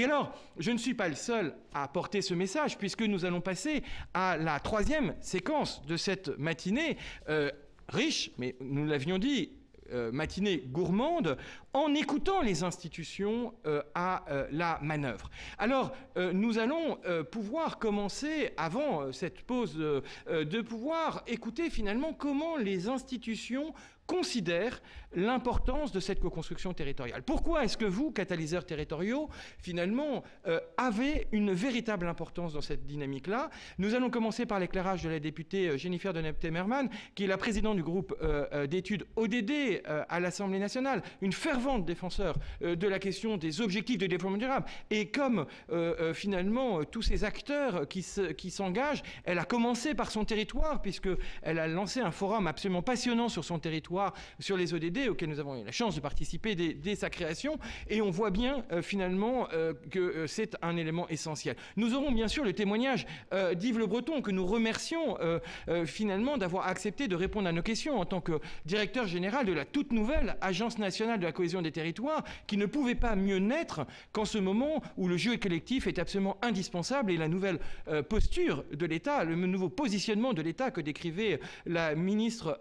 alors, je ne suis pas le seul à porter ce message, puisque nous allons passer à la troisième séquence de cette matinée, riche, mais nous l'avions dit, matinée gourmande, en écoutant les institutions à la manœuvre. Alors, nous allons pouvoir commencer, avant cette pause, de pouvoir écouter finalement comment les institutions considèrent l'importance de cette co-construction territoriale. Pourquoi est-ce que vous, catalyseurs territoriaux, finalement, avez une véritable importance dans cette dynamique-là? Nous allons commencer par l'éclairage de la députée Jennifer Deneb-Temerman, qui est la présidente du groupe d'études ODD à l'Assemblée nationale, une fervente défenseur de la question des objectifs de développement durable. Et comme finalement tous ces acteurs qui s'engagent, elle a commencé par son territoire, puisqu'elle a lancé un forum absolument passionnant sur son territoire, sur les ODD, auquel nous avons eu la chance de participer dès sa création, et on voit bien finalement que c'est un élément essentiel. Nous aurons bien sûr le témoignage d'Yves Le Breton, que nous remercions finalement d'avoir accepté de répondre à nos questions en tant que directeur général de la toute nouvelle Agence nationale de la cohésion des territoires, qui ne pouvait pas mieux naître qu'en ce moment où le jeu collectif est absolument indispensable, et la nouvelle posture de l'État, le nouveau positionnement de l'État que décrivait la ministre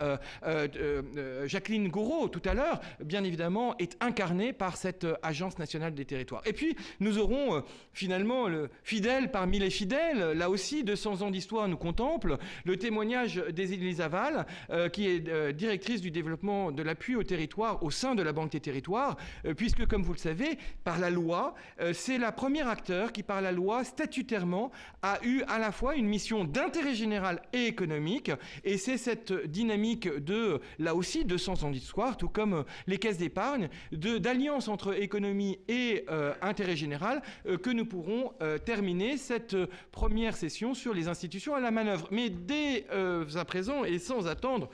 Jacqueline Gouraud tout à l'heure, bien évidemment, est incarné par cette Agence nationale des territoires. Et puis, nous aurons finalement le fidèle parmi les fidèles, là aussi, 200 ans d'histoire nous contemple, le témoignage d'Émilie Zaval, qui est directrice du développement de l'appui au territoire au sein de la Banque des territoires, puisque, comme vous le savez, par la loi, c'est la première acteur qui, par la loi, statutairement, a eu à la fois une mission d'intérêt général et économique, et c'est cette dynamique de, là aussi, 200 ans d'histoire, tout comme les caisses d'épargne, d'alliance entre économie et intérêt général, que nous pourrons terminer cette première session sur les institutions à la manœuvre. Mais dès à présent, et sans attendre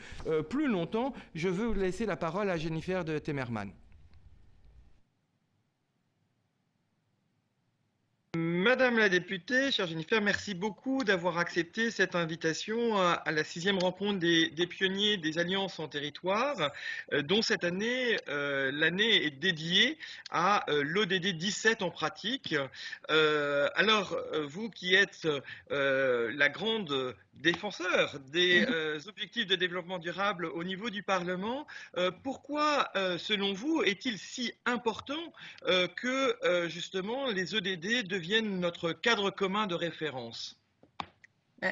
plus longtemps, je veux vous laisser la parole à Jennifer de Temerman. Madame la députée, chère Jennifer, merci beaucoup d'avoir accepté cette invitation à la 6e rencontre des pionniers des alliances en territoire, dont cette année, l'année est dédiée à l'ODD 17 en pratique. Alors, vous qui êtes la grande défenseur des objectifs de développement durable au niveau du Parlement, pourquoi, selon vous, est-il si important que justement les ODD deviennent notre cadre commun de référence?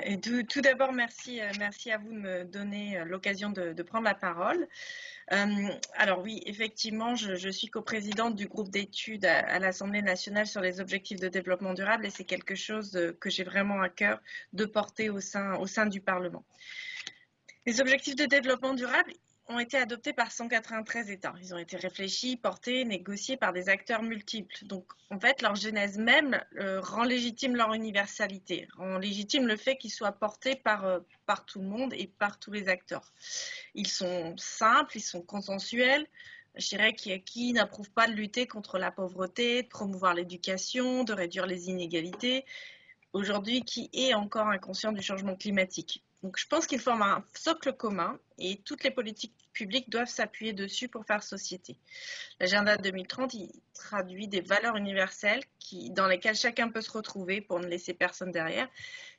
Et tout d'abord, merci à vous de me donner l'occasion de prendre la parole. Alors oui, effectivement, je suis coprésidente du groupe d'études à l'Assemblée nationale sur les objectifs de développement durable, et c'est quelque chose que j'ai vraiment à cœur de porter au sein du Parlement. Les objectifs de développement durable ont été adoptés par 193 États. Ils ont été réfléchis, portés, négociés par des acteurs multiples. Donc, en fait, leur genèse même rend légitime leur universalité, rend légitime le fait qu'ils soient portés par tout le monde et par tous les acteurs. Ils sont simples, ils sont consensuels. Je dirais qui n'approuve pas de lutter contre la pauvreté, de promouvoir l'éducation, de réduire les inégalités. Aujourd'hui, qui est encore inconscient du changement climatique. Donc, je pense qu'ils forment un socle commun et toutes les politiques publiques doivent s'appuyer dessus pour faire société. L'agenda 2030, il traduit des valeurs universelles dans lesquelles chacun peut se retrouver pour ne laisser personne derrière.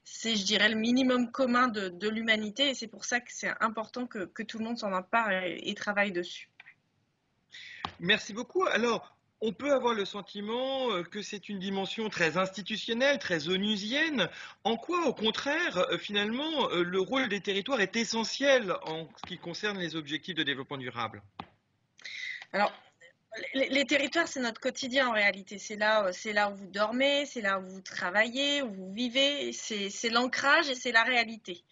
C'est, je dirais, le minimum commun de l'humanité, et c'est pour ça que c'est important que tout le monde s'en empare et travaille dessus. Merci beaucoup. Alors, on peut avoir le sentiment que c'est une dimension très institutionnelle, très onusienne. En quoi, au contraire, finalement, le rôle des territoires est essentiel en ce qui concerne les objectifs de développement durable? Alors, les territoires, c'est notre quotidien en réalité. C'est là où vous dormez, c'est là où vous travaillez, où vous vivez. C'est l'ancrage et c'est la réalité.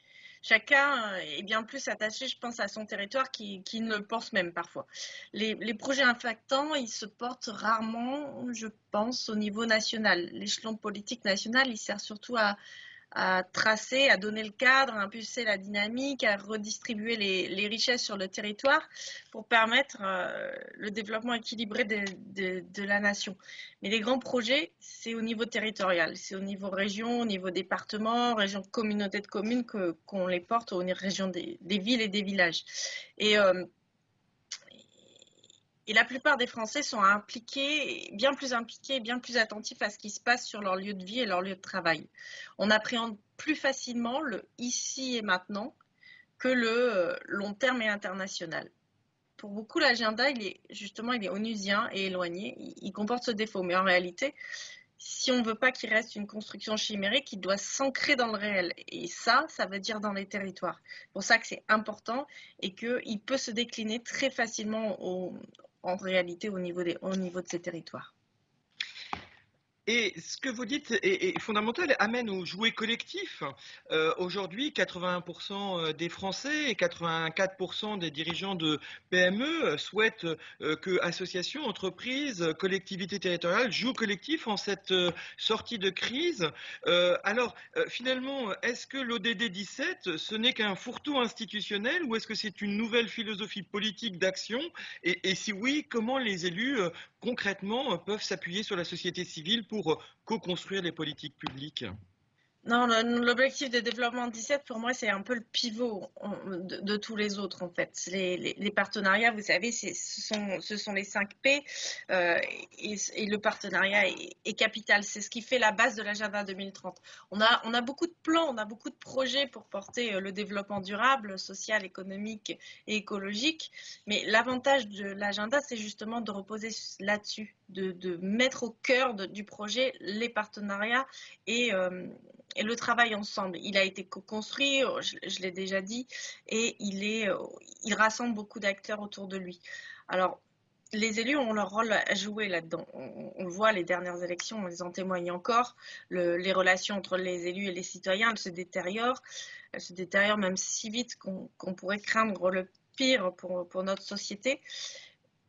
Chacun est bien plus attaché, je pense, à son territoire qu'il ne le pense même parfois. Les projets impactants, ils se portent rarement, je pense, au niveau national. L'échelon politique national, il sert surtout à tracer, à donner le cadre, à impulser la dynamique, à redistribuer les richesses sur le territoire pour permettre le développement équilibré de la nation. Mais les grands projets, c'est au niveau territorial, c'est au niveau région, au niveau département, région, communauté de communes qu'on les porte, au niveau région des villes et des villages. Et Et la plupart des Français sont impliqués, bien plus attentifs à ce qui se passe sur leur lieu de vie et leur lieu de travail. On appréhende plus facilement le ici et maintenant que le long terme et international. Pour beaucoup, l'agenda, il est onusien et éloigné. Il comporte ce défaut. Mais en réalité, si on ne veut pas qu'il reste une construction chimérique, il doit s'ancrer dans le réel. Et ça veut dire dans les territoires. C'est pour ça que c'est important et qu'il peut se décliner très facilement en réalité au niveau de ces territoires. Et ce que vous dites est fondamental, amène au jouet collectif. Aujourd'hui, 81% des Français et 84% des dirigeants de PME souhaitent que associations, entreprises, collectivités territoriales jouent collectif en cette sortie de crise. Finalement, est-ce que l'ODD 17, ce n'est qu'un fourre-tout institutionnel ou est-ce que c'est une nouvelle philosophie politique d'action et si oui, comment les élus concrètement peuvent s'appuyer sur la société civile pour co-construire les politiques publiques? Non, l'objectif de développement 17, pour moi, c'est un peu le pivot de tous les autres, en fait. Les partenariats, vous savez, ce sont les 5 P et le partenariat est capital. C'est ce qui fait la base de l'agenda 2030. On a beaucoup de plans, on a beaucoup de projets pour porter le développement durable, social, économique et écologique. Mais l'avantage de l'agenda, c'est justement de reposer là-dessus, de mettre au cœur du projet les partenariats et le travail ensemble. Il a été co-construit, je l'ai déjà dit, et il rassemble beaucoup d'acteurs autour de lui. Alors, les élus ont leur rôle à jouer là-dedans. On le voit, les dernières élections, elles en témoignent encore. Les relations entre les élus et les citoyens, elles se détériorent. Elles se détériorent même si vite qu'on pourrait craindre le pire pour notre société.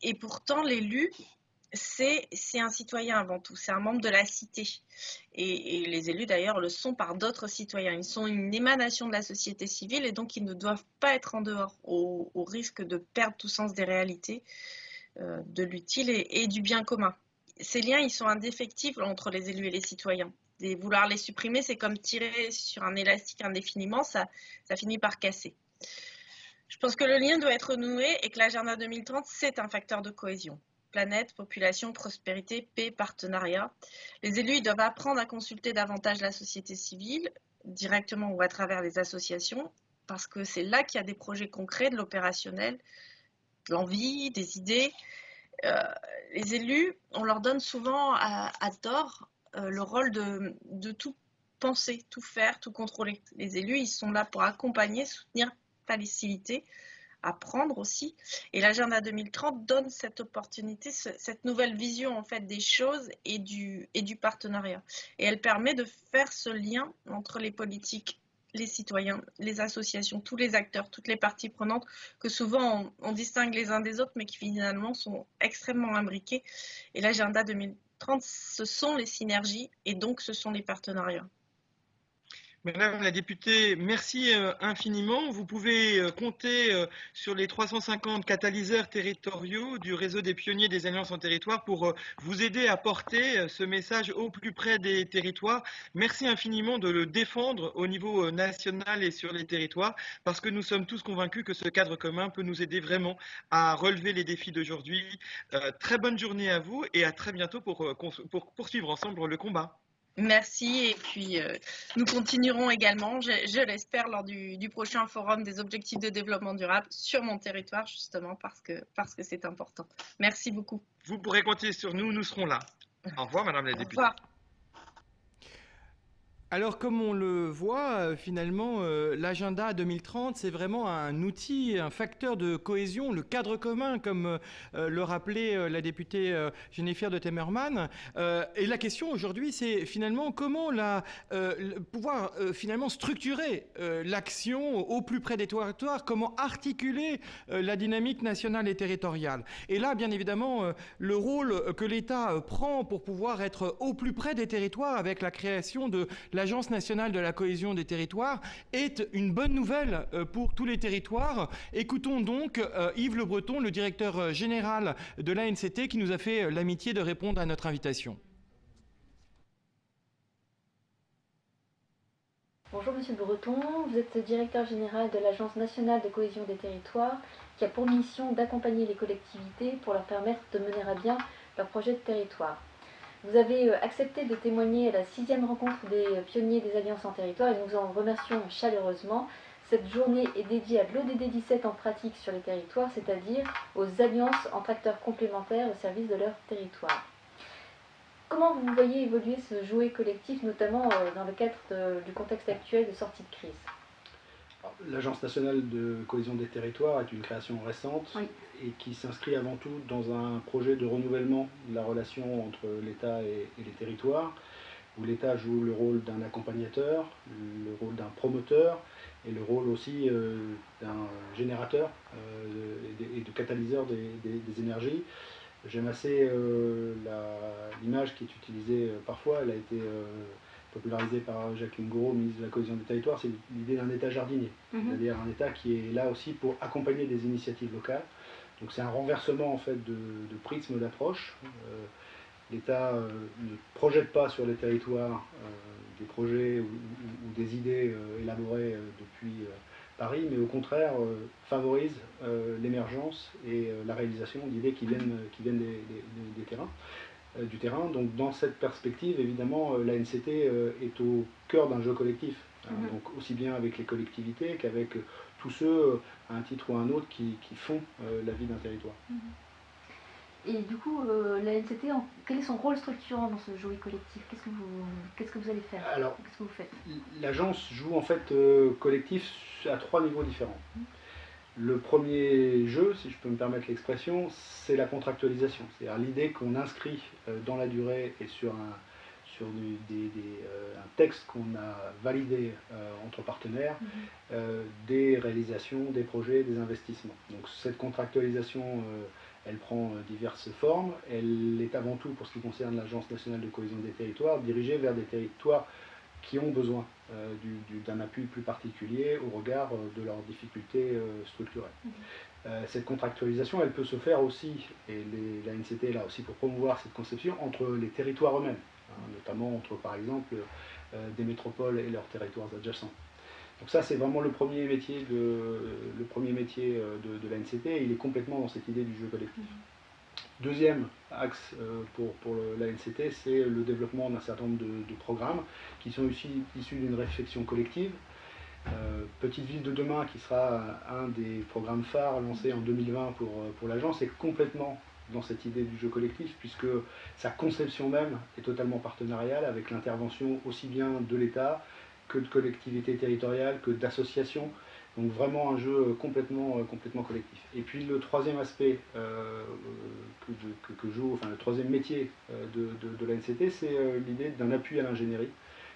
Et pourtant, l'élu, c'est un citoyen avant tout, c'est un membre de la cité. Et les élus d'ailleurs le sont par d'autres citoyens. Ils sont une émanation de la société civile et donc ils ne doivent pas être en dehors au risque de perdre tout sens des réalités, de l'utile et du bien commun. Ces liens, ils sont indéfectibles entre les élus et les citoyens. Et vouloir les supprimer, c'est comme tirer sur un élastique indéfiniment, ça finit par casser. Je pense que le lien doit être noué et que l'agenda 2030, c'est un facteur de cohésion. Planète, population, prospérité, paix, partenariat. Les élus doivent apprendre à consulter davantage la société civile, directement ou à travers les associations, parce que c'est là qu'il y a des projets concrets, de l'opérationnel, de l'envie, des idées. Les élus, on leur donne souvent à tort le rôle de tout penser, tout faire, tout contrôler. Les élus, ils sont là pour accompagner, soutenir, faciliter, apprendre aussi. Et l'agenda 2030 donne cette opportunité, cette nouvelle vision en fait des choses et du partenariat. Et elle permet de faire ce lien entre les politiques, les citoyens, les associations, tous les acteurs, toutes les parties prenantes, que souvent on distingue les uns des autres, mais qui finalement sont extrêmement imbriqués. Et l'agenda 2030, ce sont les synergies et donc ce sont les partenariats. Madame la députée, merci infiniment. Vous pouvez compter sur les 350 catalyseurs territoriaux du réseau des pionniers des alliances en territoire pour vous aider à porter ce message au plus près des territoires. Merci infiniment de le défendre au niveau national et sur les territoires parce que nous sommes tous convaincus que ce cadre commun peut nous aider vraiment à relever les défis d'aujourd'hui. Très bonne journée à vous et à très bientôt pour poursuivre ensemble le combat. Merci et puis nous continuerons également, je l'espère, lors du prochain forum des objectifs de développement durable sur mon territoire justement parce que c'est important. Merci beaucoup. Vous pourrez compter sur nous, nous serons là. Au revoir Madame la députée. Au revoir. Alors, comme on le voit, finalement, l'agenda 2030, c'est vraiment un outil, un facteur de cohésion, le cadre commun, comme le rappelait la députée Jennifer de Temmerman. Et la question aujourd'hui, c'est finalement comment pouvoir finalement structurer l'action au plus près des territoires, comment articuler la dynamique nationale et territoriale. Et là, bien évidemment, le rôle que l'État prend pour pouvoir être au plus près des territoires avec la création de l'Agence nationale de la cohésion des territoires est une bonne nouvelle pour tous les territoires. Écoutons donc Yves Le Breton, le directeur général de l'ANCT, qui nous a fait l'amitié de répondre à notre invitation. Bonjour Monsieur Breton, vous êtes directeur général de l'Agence nationale de cohésion des territoires qui a pour mission d'accompagner les collectivités pour leur permettre de mener à bien leur projet de territoire. Vous avez accepté de témoigner à la 6e rencontre des pionniers des Alliances en territoire et nous en remercions chaleureusement. Cette journée est dédiée à l'ODD 17 en pratique sur les territoires, c'est-à-dire aux alliances entre acteurs complémentaires au service de leur territoire. Comment vous voyez évoluer ce jouet collectif, notamment dans le cadre du contexte actuel de sortie de crise? L'Agence nationale de cohésion des territoires est une création récente et qui s'inscrit avant tout dans un projet de renouvellement de la relation entre l'État et les territoires, où l'État joue le rôle d'un accompagnateur, le rôle d'un promoteur et le rôle aussi d'un générateur et de catalyseur des énergies. J'aime assez l'image qui est utilisée parfois, elle a été popularisée par Jacqueline Gouraud, ministre de la Cohésion des Territoires, c'est l'idée d'un État jardinier, c'est-à-dire un État qui est là aussi pour accompagner des initiatives locales. Donc c'est un renversement en fait de prisme d'approche. L'État ne projette pas sur les territoires des projets ou des idées élaborées depuis Paris, mais au contraire favorise l'émergence et la réalisation d'idées qui viennent des terrains. Du terrain. Donc dans cette perspective, évidemment, l'ANCT est au cœur d'un jeu collectif. Donc aussi bien avec les collectivités qu'avec tous ceux, à un titre ou à un autre, qui font la vie d'un territoire. Et du coup, l'ANCT, quel est son rôle structurant dans ce jouet collectif? Qu'est-ce que vous allez faire? Alors, qu'est-ce que vous faites? L'agence joue en fait collectif à 3 niveaux différents. Le premier jeu, si je peux me permettre l'expression, c'est la contractualisation. C'est-à-dire l'idée qu'on inscrit dans la durée et sur un texte qu'on a validé entre partenaires, des réalisations, des projets, des investissements. Donc cette contractualisation, elle prend diverses formes. Elle est avant tout, pour ce qui concerne l'Agence nationale de cohésion des territoires, dirigée vers des territoires qui ont besoin d'un appui plus particulier au regard de leurs difficultés structurelles. Cette contractualisation, elle peut se faire aussi, et l'ANCT est là aussi pour promouvoir cette conception, entre les territoires eux-mêmes, notamment entre, par exemple, des métropoles et leurs territoires adjacents. Donc ça, c'est vraiment le premier métier de l'ANCT, et il est complètement dans cette idée du jeu collectif. Deuxième axe pour l'ANCT, c'est le développement d'un certain nombre de programmes qui sont issus d'une réflexion collective. Petite Ville de demain, qui sera un des programmes phares lancés en 2020 pour l'agence, est complètement dans cette idée du jeu collectif, puisque sa conception même est totalement partenariale, avec l'intervention aussi bien de l'État que de collectivités territoriales, que d'associations. Donc vraiment un jeu complètement collectif. Et puis le troisième aspect que joue, enfin le troisième métier de l'ANCT, c'est l'idée d'un appui à l'ingénierie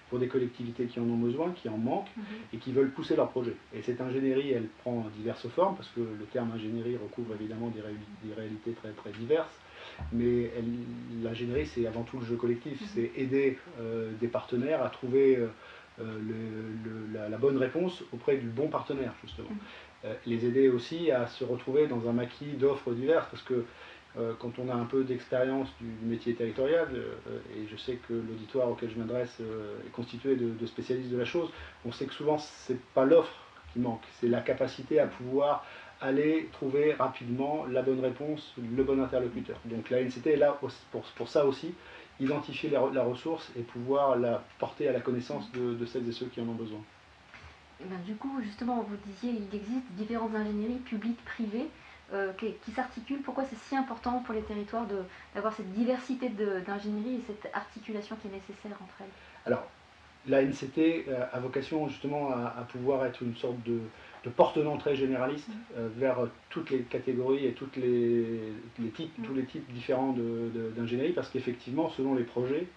pour des collectivités qui en ont besoin, qui en manquent et qui veulent pousser leur projet. Et cette ingénierie, elle prend diverses formes, parce que le terme ingénierie recouvre évidemment des réalités très, très diverses. Mais l'ingénierie, c'est avant tout le jeu collectif, c'est aider des partenaires à trouver la bonne réponse auprès du bon partenaire, justement. Les aider aussi à se retrouver dans un maquis d'offres diverses, parce que quand on a un peu d'expérience du métier territorial, et je sais que l'auditoire auquel je m'adresse est constitué de spécialistes de la chose, on sait que souvent c'est pas l'offre qui manque, c'est la capacité à pouvoir aller trouver rapidement la bonne réponse, le bon interlocuteur. Donc la NCT est là pour ça aussi, identifier la ressource et pouvoir la porter à la connaissance de celles et ceux qui en ont besoin. Et ben, du coup, justement, vous disiez il existe différentes ingénieries publiques, privées, qui s'articulent. Pourquoi c'est si important pour les territoires d'avoir cette diversité d'ingénierie et cette articulation qui est nécessaire entre elles? Alors, la NCT a vocation justement à pouvoir être une sorte de porte d'entrée généraliste vers toutes les catégories et tous les types différents d'ingénierie, parce qu'effectivement, selon les projets,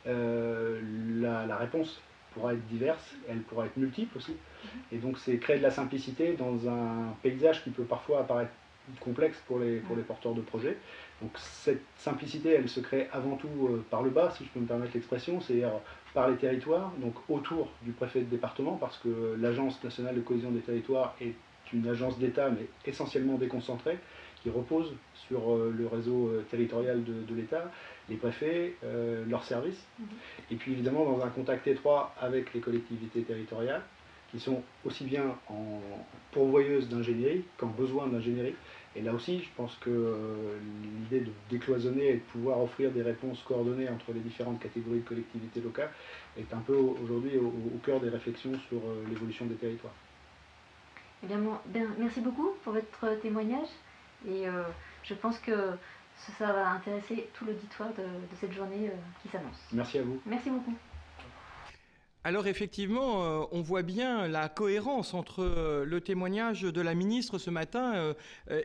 la réponse pourra être diverse, elle pourra être multiple aussi, et donc c'est créer de la simplicité dans un paysage qui peut parfois apparaître complexe pour les porteurs de projets. Donc cette simplicité, elle se crée avant tout par le bas, si je peux me permettre l'expression, c'est-à-dire par les territoires, donc autour du préfet de département, parce que l'Agence nationale de cohésion des territoires est une agence d'État, mais essentiellement déconcentrée, qui repose sur le réseau territorial de l'État, les préfets, leurs services, et puis évidemment dans un contact étroit avec les collectivités territoriales, qui sont aussi bien en pourvoyeuses d'ingénierie qu'en besoin d'ingénierie. Et là aussi, je pense que l'idée de décloisonner et de pouvoir offrir des réponses coordonnées entre les différentes catégories de collectivités locales est un peu aujourd'hui au cœur des réflexions sur l'évolution des territoires. Eh bien, merci beaucoup pour votre témoignage et je pense que ça va intéresser tout l'auditoire de cette journée qui s'annonce. Merci à vous. Merci beaucoup. Alors effectivement, on voit bien la cohérence entre le témoignage de la ministre ce matin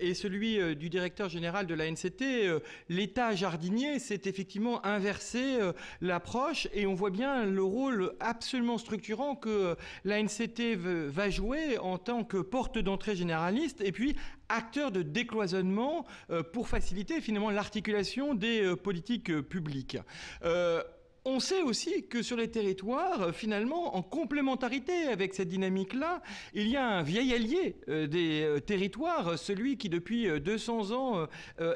et celui du directeur général de l'ANCT. L'État jardinier s'est effectivement inversé l'approche et on voit bien le rôle absolument structurant que l'ANCT va jouer en tant que porte d'entrée généraliste et puis acteur de décloisonnement pour faciliter finalement l'articulation des politiques publiques. On sait aussi que sur les territoires, finalement, en complémentarité avec cette dynamique-là, il y a un vieil allié des territoires, celui qui depuis 200 ans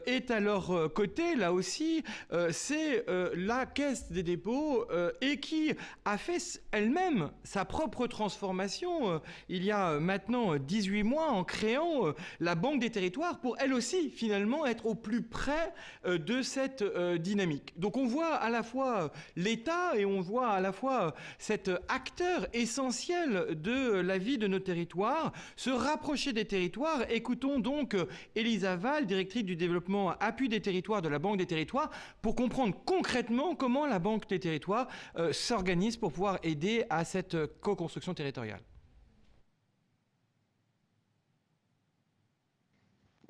est à leur côté, là aussi, c'est la Caisse des dépôts et qui a fait elle-même sa propre transformation il y a maintenant 18 mois en créant la Banque des territoires pour elle aussi, finalement, être au plus près de cette dynamique. Donc on voit à la fois l'État et on voit à la fois cet acteur essentiel de la vie de nos territoires se rapprocher des territoires. Écoutons donc Elisa Val, directrice du développement appui des territoires de la Banque des territoires, pour comprendre concrètement comment la Banque des territoires s'organise pour pouvoir aider à cette co-construction territoriale.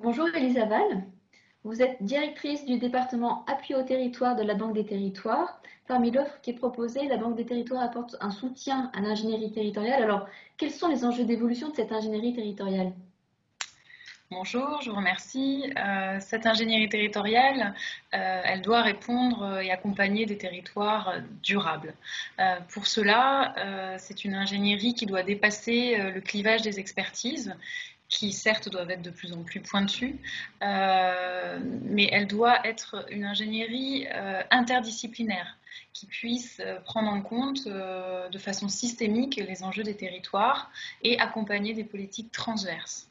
Bonjour Elisa Val. Vous êtes directrice du département appui au territoire de la Banque des territoires. Parmi l'offre qui est proposée, la Banque des territoires apporte un soutien à l'ingénierie territoriale. Alors, quels sont les enjeux d'évolution de cette ingénierie territoriale ? Bonjour, je vous remercie. Cette ingénierie territoriale, elle doit répondre et accompagner des territoires durables. Pour cela, c'est une ingénierie qui doit dépasser le clivage des expertises, qui certes doivent être de plus en plus pointues, mais elle doit être une ingénierie interdisciplinaire qui puisse prendre en compte de façon systémique les enjeux des territoires et accompagner des politiques transverses.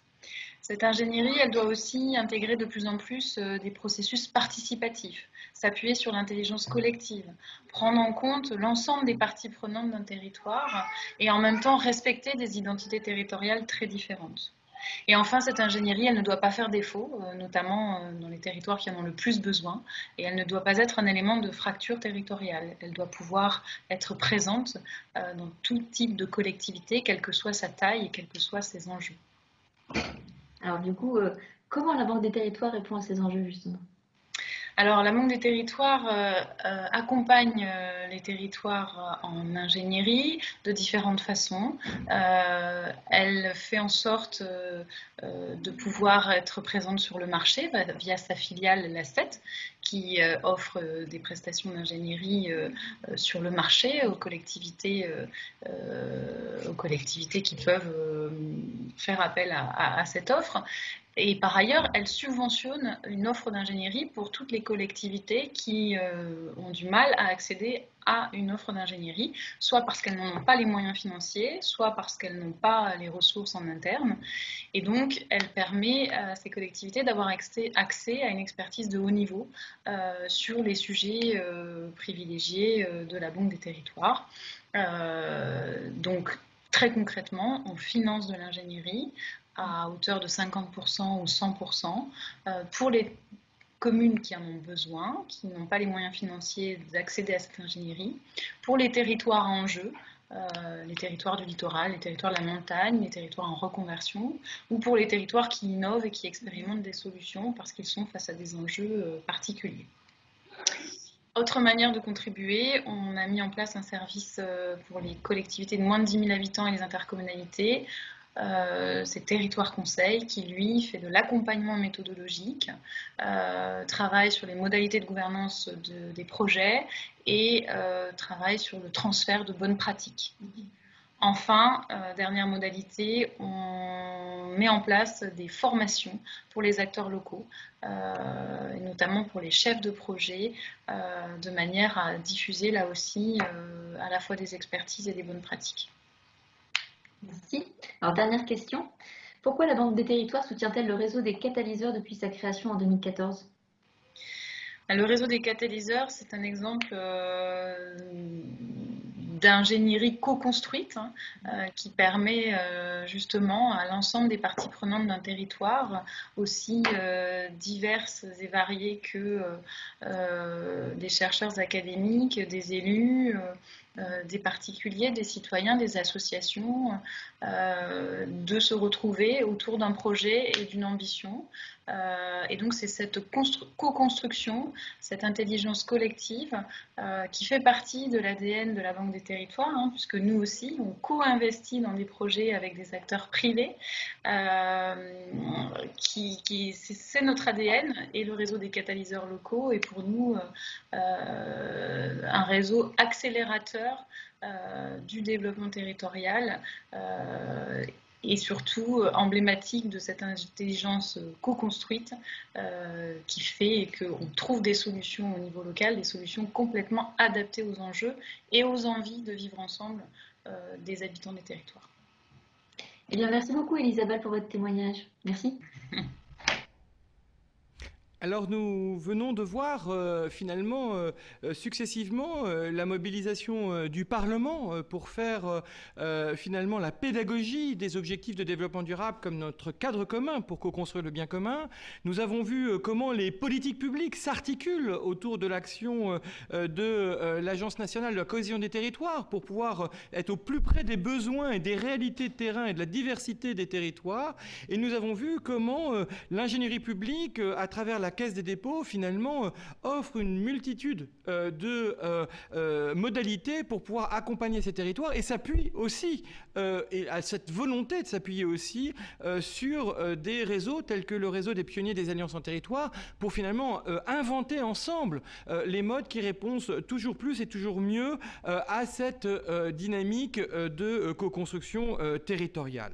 Cette ingénierie, elle doit aussi intégrer de plus en plus des processus participatifs, s'appuyer sur l'intelligence collective, prendre en compte l'ensemble des parties prenantes d'un territoire et en même temps respecter des identités territoriales très différentes. Et enfin, cette ingénierie, elle ne doit pas faire défaut, notamment dans les territoires qui en ont le plus besoin, et elle ne doit pas être un élément de fracture territoriale. Elle doit pouvoir être présente dans tout type de collectivité, quelle que soit sa taille et quels que soient ses enjeux. Alors du coup, comment la Banque des territoires répond à ces enjeux justement ? Alors, la Banque des territoires accompagne les territoires en ingénierie de différentes façons. Elle fait en sorte de pouvoir être présente sur le marché via sa filiale l'ASTET, qui offre des prestations d'ingénierie sur le marché aux collectivités qui peuvent faire appel à cette offre. Et par ailleurs, elle subventionne une offre d'ingénierie pour toutes les collectivités qui ont du mal à accéder à une offre d'ingénierie, soit parce qu'elles n'en ont pas les moyens financiers, soit parce qu'elles n'ont pas les ressources en interne. Et donc, elle permet à ces collectivités d'avoir accès à une expertise de haut niveau sur les sujets privilégiés de la Banque des territoires. Donc, très concrètement, on finance de l'ingénierie à hauteur de 50% ou 100% pour les communes qui en ont besoin, qui n'ont pas les moyens financiers d'accéder à cette ingénierie, pour les territoires en jeu, les territoires du littoral, les territoires de la montagne, les territoires en reconversion, ou pour les territoires qui innovent et qui expérimentent des solutions parce qu'ils sont face à des enjeux particuliers. Autre manière de contribuer, on a mis en place un service pour les collectivités de moins de 10 000 habitants et les intercommunalités. C'est Territoire Conseil qui, lui, fait de l'accompagnement méthodologique, travaille sur les modalités de gouvernance des projets et travaille sur le transfert de bonnes pratiques. Enfin, dernière modalité, on met en place des formations pour les acteurs locaux, et notamment pour les chefs de projet, de manière à diffuser là aussi à la fois des expertises et des bonnes pratiques. Merci. Alors, dernière question. Pourquoi la Banque des Territoires soutient-elle le réseau des catalyseurs depuis sa création en 2014 ? Le réseau des catalyseurs, c'est un exemple d'ingénierie co-construite qui permet justement à l'ensemble des parties prenantes d'un territoire, aussi diverses et variées que des chercheurs académiques, des élus, des particuliers, des citoyens, des associations, de se retrouver autour d'un projet et d'une ambition. Et donc c'est cette co-construction, cette intelligence collective qui fait partie de l'ADN de la Banque des Territoires, puisque nous aussi, on co-investit dans des projets avec des acteurs privés. C'est notre ADN, et le réseau des catalyseurs locaux est pour nous un réseau accélérateur du développement territorial et surtout emblématique de cette intelligence co-construite qui fait qu'on trouve des solutions au niveau local, des solutions complètement adaptées aux enjeux et aux envies de vivre ensemble des habitants des territoires. Eh bien, merci beaucoup Elisabeth pour votre témoignage. Merci. Alors nous venons de voir finalement successivement la mobilisation du Parlement pour faire finalement la pédagogie des objectifs de développement durable comme notre cadre commun pour co-construire le bien commun. Nous avons vu comment les politiques publiques s'articulent autour de l'action de l'Agence nationale de la cohésion des territoires pour pouvoir être au plus près des besoins et des réalités de terrain et de la diversité des territoires. Et nous avons vu comment l'ingénierie publique, à travers la Caisse des dépôts, finalement, offre une multitude de modalités pour pouvoir accompagner ces territoires et s'appuie aussi, et à cette volonté de s'appuyer aussi sur des réseaux tels que le réseau des pionniers des Alliances en territoire pour finalement inventer ensemble les modes qui répondent toujours plus et toujours mieux à cette dynamique de co-construction territoriale.